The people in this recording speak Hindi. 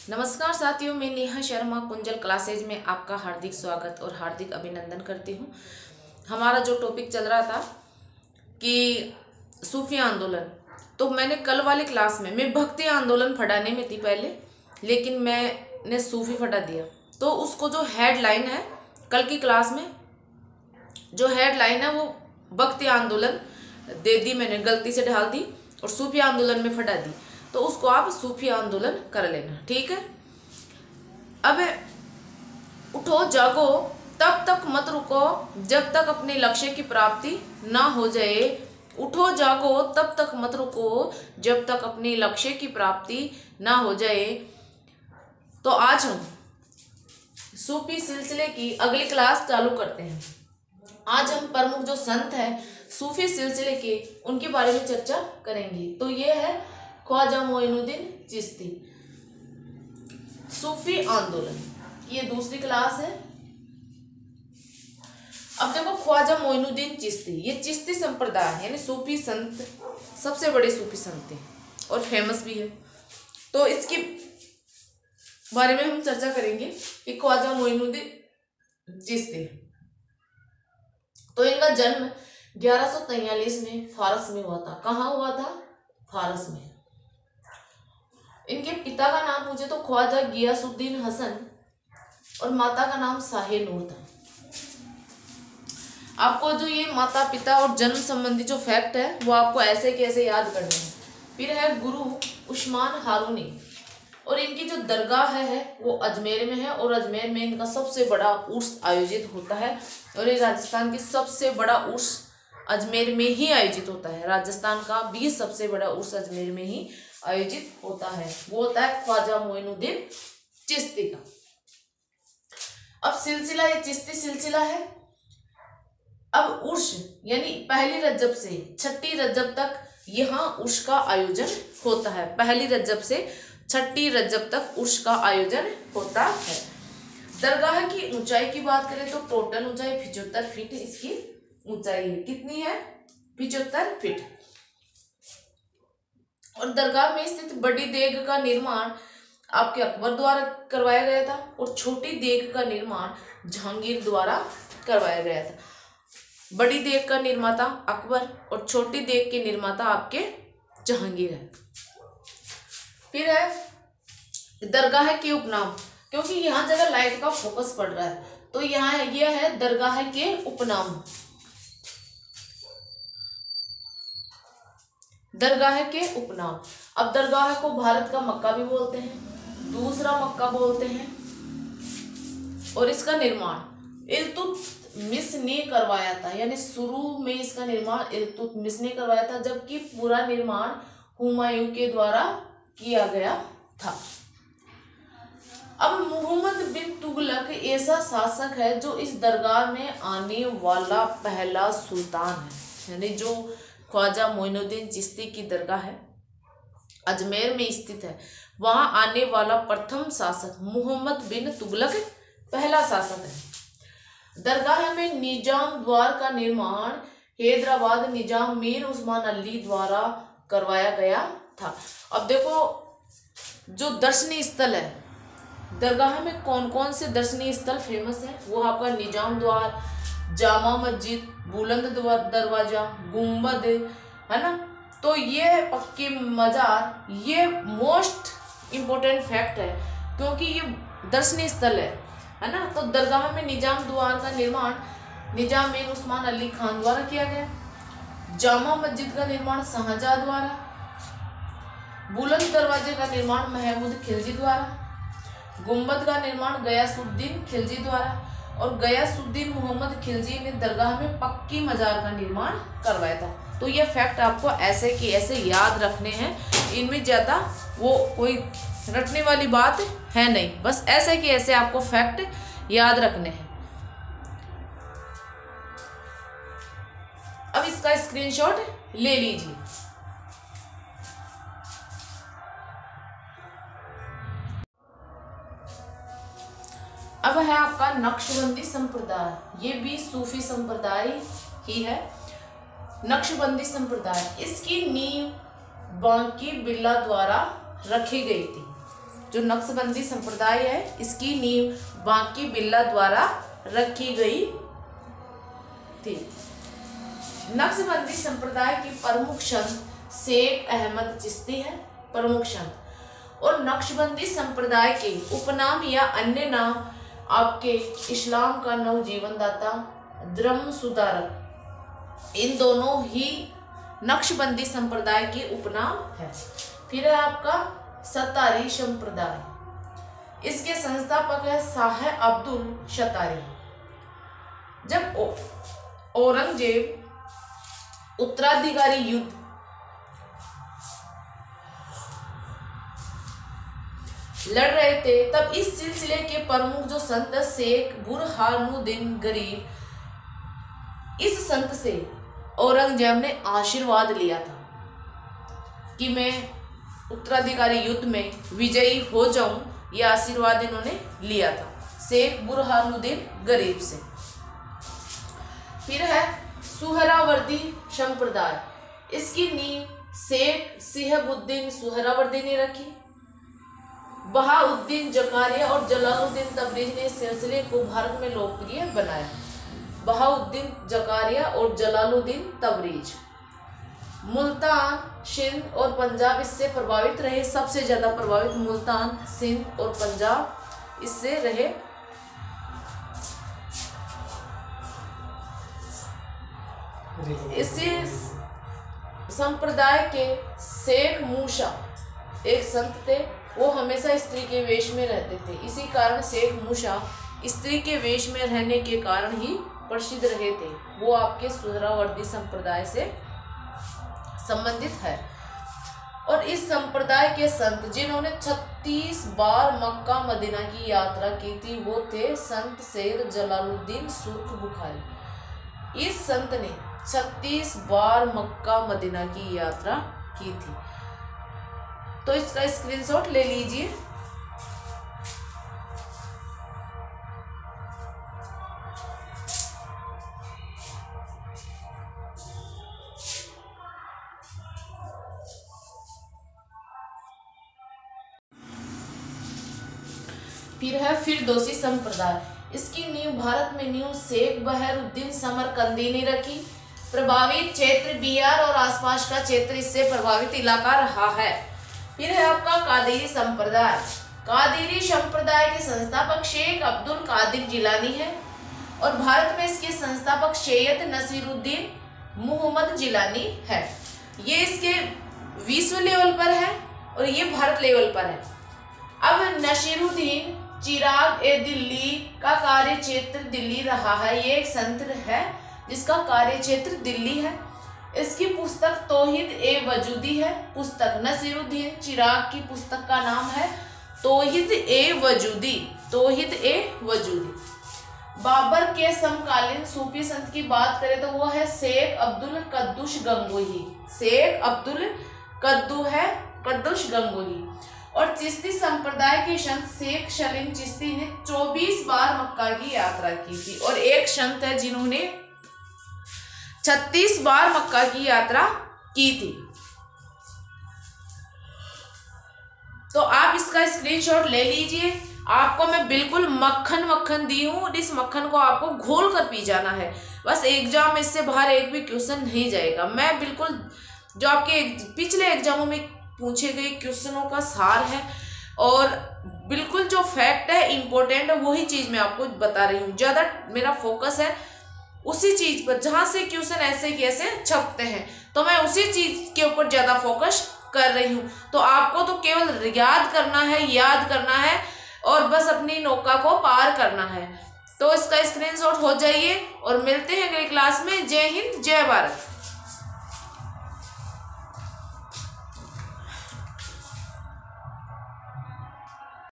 नमस्कार साथियों, मैं नेहा शर्मा कुंजल क्लासेज में आपका हार्दिक स्वागत और हार्दिक अभिनंदन करती हूँ। हमारा जो टॉपिक चल रहा था कि सूफी आंदोलन, तो मैंने कल वाली क्लास में मैं भक्ति आंदोलन फटाने में थी पहले, लेकिन मैंने सूफी फटा दिया। तो उसको जो हेडलाइन है कल की क्लास में, जो हेडलाइन है वो भक्ति आंदोलन दे दी, मैंने गलती से डाल दी और सूफी आंदोलन में फटा दी। तो उसको आप सूफी आंदोलन कर लेना, ठीक है। अब उठो जागो तब तक मत रुको जब तक अपने लक्ष्य की प्राप्ति ना हो जाए। उठो जागो तब तक मत रुको जब तक अपने लक्ष्य की प्राप्ति ना हो जाए। तो आज हम सूफी सिलसिले की अगली क्लास चालू करते हैं। आज हम प्रमुख जो संत हैं सूफी सिलसिले के, उनके बारे में चर्चा करेंगे। तो ये है ख्वाजा मोइनुद्दीन चिश्ती। सूफी आंदोलन, ये दूसरी क्लास है। अब देखो, ख्वाजा मोइनुद्दीन चिश्ती, ये चिश्ती संप्रदाय है, यानी सूफी संत, सबसे बड़े सूफी संत हैं और फेमस भी है। तो इसके बारे में हम चर्चा करेंगे कि ख्वाजा मोइनुद्दीन चिश्ती, तो इनका जन्म 1143 में फारस में हुआ था। कहाँ हुआ था? फारस में। इनके पिता का नाम पूछे तो ख्वाजा गियासुद्दीन हसन और माता का नाम शाहे नूर था। आपको जो ये माता पिता और जन्म संबंधी जो फैक्ट है वो आपको ऐसे कैसे याद करने हैं। फिर है गुरु उस्मान हारूनी, और इनकी जो दरगाह है वो अजमेर में है, और अजमेर में इनका सबसे बड़ा उर्स आयोजित होता है। और ये राजस्थान की सबसे बड़ा उर्स अजमेर में ही आयोजित होता है। राजस्थान का भी सबसे बड़ा उर्स अजमेर में ही आयोजित होता है, वो होता है ख्वाजा मोइनुद्दीन चिश्ती का। अब सिलसिला, ये चिश्ती सिलसिला है। अब उर्स यानी पहली रजब से छठी रजब तक यहाँ उर्स का आयोजन होता है। पहली रजब से छठी रजब तक उर्स का आयोजन होता है। दरगाह की ऊंचाई की बात करें तो टोटल ऊंचाई 75 फीट इसकी ऊंचाई है। कितनी है? 75 फीट। और दरगाह में स्थित बड़ी देग का निर्माण आपके अकबर द्वारा करवाया गया था, और छोटी देग का निर्माण जहांगीर द्वारा करवाया गया था। बड़ी देग का निर्माता अकबर और छोटी देग के निर्माता आपके जहांगीर है। फिर है दरगाह के उपनाम, क्योंकि यहाँ जगह लाइट का फोकस पड़ रहा है तो यहाँ यह है दरगाह के उपनाम। दरगाह के उपनाम, अब दरगाह को भारत का मक्का भी बोलते हैं, दूसरा मक्का बोलते हैं। और इसका निर्माण इल्तुतमिश ने करवाया था, यानी शुरू में इसका निर्माण इल्तुतमिश ने करवाया था, जबकि पूरा निर्माण हुमायूं के द्वारा किया गया था। अब मोहम्मद बिन तुगलक ऐसा शासक है जो इस दरगाह में आने वाला पहला सुल्तान है। यानी जो ख्वाजा मोइनुद्दीन चिश्ती की दरगाह है, अजमेर में स्थित है, वहां आने वाला प्रथम शासक मोहम्मद बिन तुगलक पहला शासक है। दरगाह में निजाम द्वार का निर्माण हैदराबाद निजाम मीर उस्मान अली द्वारा करवाया गया था। अब देखो, जो दर्शनीय स्थल है दरगाह में, कौन कौन से दर्शनीय स्थल फेमस है, वो आपका निजाम द्वार, जामा मस्जिद, बुलंद दरवाजा, गुंबद, है ना। तो ये पक्की मजार, ये मोस्ट इम्पोर्टेंट फैक्ट है, क्योंकि ये दर्शनीय स्थल है ना। तो दरगाह में निजाम द्वार का निर्माण निजाम मीर उस्मान अली खान द्वारा किया गया। जामा मस्जिद का निर्माण शाहजहां द्वारा, बुलंद दरवाजे का निर्माण महमूद खिलजी द्वारा, गुंबद का निर्माण गयासुद्दीन खिलजी द्वारा, और गयासुद्दीन मोहम्मद खिलजी ने दरगाह में पक्की मजार का निर्माण करवाया था। तो ये फैक्ट आपको ऐसे कि ऐसे याद रखने हैं, इनमें ज़्यादा वो कोई रटने वाली बात है नहीं, बस ऐसे कि ऐसे आपको फैक्ट याद रखने हैं। अब इसका स्क्रीनशॉट ले लीजिए। अब है आपका नक्शबंदी संप्रदाय, ये भी सूफी संप्रदाय ही है। नक्शबंदी संप्रदाय, इसकी नींव बांकी बिरला द्वारा रखी गई थी। जो नक्शबंदी संप्रदाय है इसकी नींव बांकी बिल्ला द्वारा रखी गई थी। नक्शबंदी संप्रदाय के प्रमुख संत शेख अहमद चिश्ती है, प्रमुख संत। और नक्शबंदी संप्रदाय के उपनाम या अन्य नाम आपके इस्लाम का नवजीवन दाता, धर्म सुधारक, इन दोनों ही नक्शबंदी संप्रदाय के उपनाम है। फिर है आपका शतारी संप्रदाय, इसके संस्थापक है शाह अब्दुल शतारी। जब औरंगजेब उत्तराधिकारी युद्ध लड़ रहे थे तब इस सिलसिले के प्रमुख जो संत शेख बुरहानुद्दीन गरीब, इस संत से औरंगजेब ने आशीर्वाद लिया था कि मैं उत्तराधिकारी युद्ध में विजयी हो जाऊं। यह आशीर्वाद इन्होंने लिया था शेख बुरहानुद्दीन गरीब से। फिर है सुहरावर्दी संप्रदाय, इसकी नींव शेख सिहबुद्दीन सुहरावर्दी ने रखी। बहाउद्दीन जकारिया और जलालुद्दीन तबरेज ने इस सिलसिले को भारत में लोकप्रिय बनाया। बहाउद्दीन जकारिया और जलालुद्दीन तबरेज। मुल्तान, सिंध और पंजाब इससे प्रभावित रहे। सबसे ज्यादा प्रभावित मुल्तान, सिंध और पंजाब इससे रहे। इसी संप्रदाय के शेख मूसा एक संत थे, वो हमेशा स्त्री के वेश में रहते थे। इसी कारण शेख मूसा स्त्री के वेश में रहने के कारण ही प्रसिद्ध रहे थे। वो आपके सुहरावर्दी संप्रदाय से संबंधित है। और इस संप्रदाय के संत जिन्होंने 36 बार मक्का मदीना की यात्रा की थी वो थे संत सैयद जलालुद्दीन सुर्ख बुखारी। इस संत ने 36 बार मक्का मदीना की यात्रा की थी। तो इसका स्क्रीनशॉट ले लीजिए। फिर है फिरदौसी संप्रदाय, इसकी नींव भारत में नींव शेख बहरुद्दीन समरकंदी ने रखी। प्रभावित क्षेत्र बिहार और आसपास का क्षेत्र इससे प्रभावित इलाका रहा है। फिर है आपका कादिरी संप्रदाय। कादिरी संप्रदाय के संस्थापक शेख अब्दुल कादिर जिलानी है और भारत में इसके संस्थापक सैयद नसीरुद्दीन मोहम्मद जिलानी है। ये इसके विश्व लेवल पर है और ये भारत लेवल पर है। अब नसीरुद्दीन चिराग ए दिल्ली का कार्य क्षेत्र दिल्ली रहा है। ये एक संत है जिसका कार्य क्षेत्र दिल्ली है। इसकी पुस्तक तौहीद ए वजूदी है। पुस्तक नसीरुद्दीन चिराग की पुस्तक का नाम है तौहीद ए वजूदी। तौहीद ए वजूदी। बाबर के समकालीन सूफी संत की बात करें तो वो है शेख अब्दुल कद्दुश गंगोही। शेख अब्दुल कद्दुश गंगोही। और चिश्ती संप्रदाय के संत शेख सलीम चिश्ती ने 24 बार मक्का की यात्रा की थी। और एक संत है जिन्होंने 36 बार मक्का की यात्रा की थी। तो आप इसका स्क्रीनशॉट ले लीजिए। आपको मैं बिल्कुल मक्खन दी हूँ और इस मक्खन को आपको घोल कर पी जाना है। बस एग्जाम में इससे बाहर एक भी क्वेश्चन नहीं जाएगा। मैं बिल्कुल जो आपके पिछले एग्जामों में पूछे गए क्वेश्चनों का सार है और बिल्कुल जो फैक्ट है इम्पोर्टेंट है वही चीज़ मैं आपको बता रही हूँ। ज़्यादा मेरा फोकस है उसी चीज़ पर जहाँ से क्वेश्चन ऐसे कैसे छपते हैं, तो मैं उसी चीज़ के ऊपर ज़्यादा फोकस कर रही हूँ। तो आपको तो केवल याद करना है और बस अपनी नौका को पार करना है। तो इसका स्क्रीनशॉट हो जाइए और मिलते हैं अगली क्लास में। जय हिंद, जय भारत।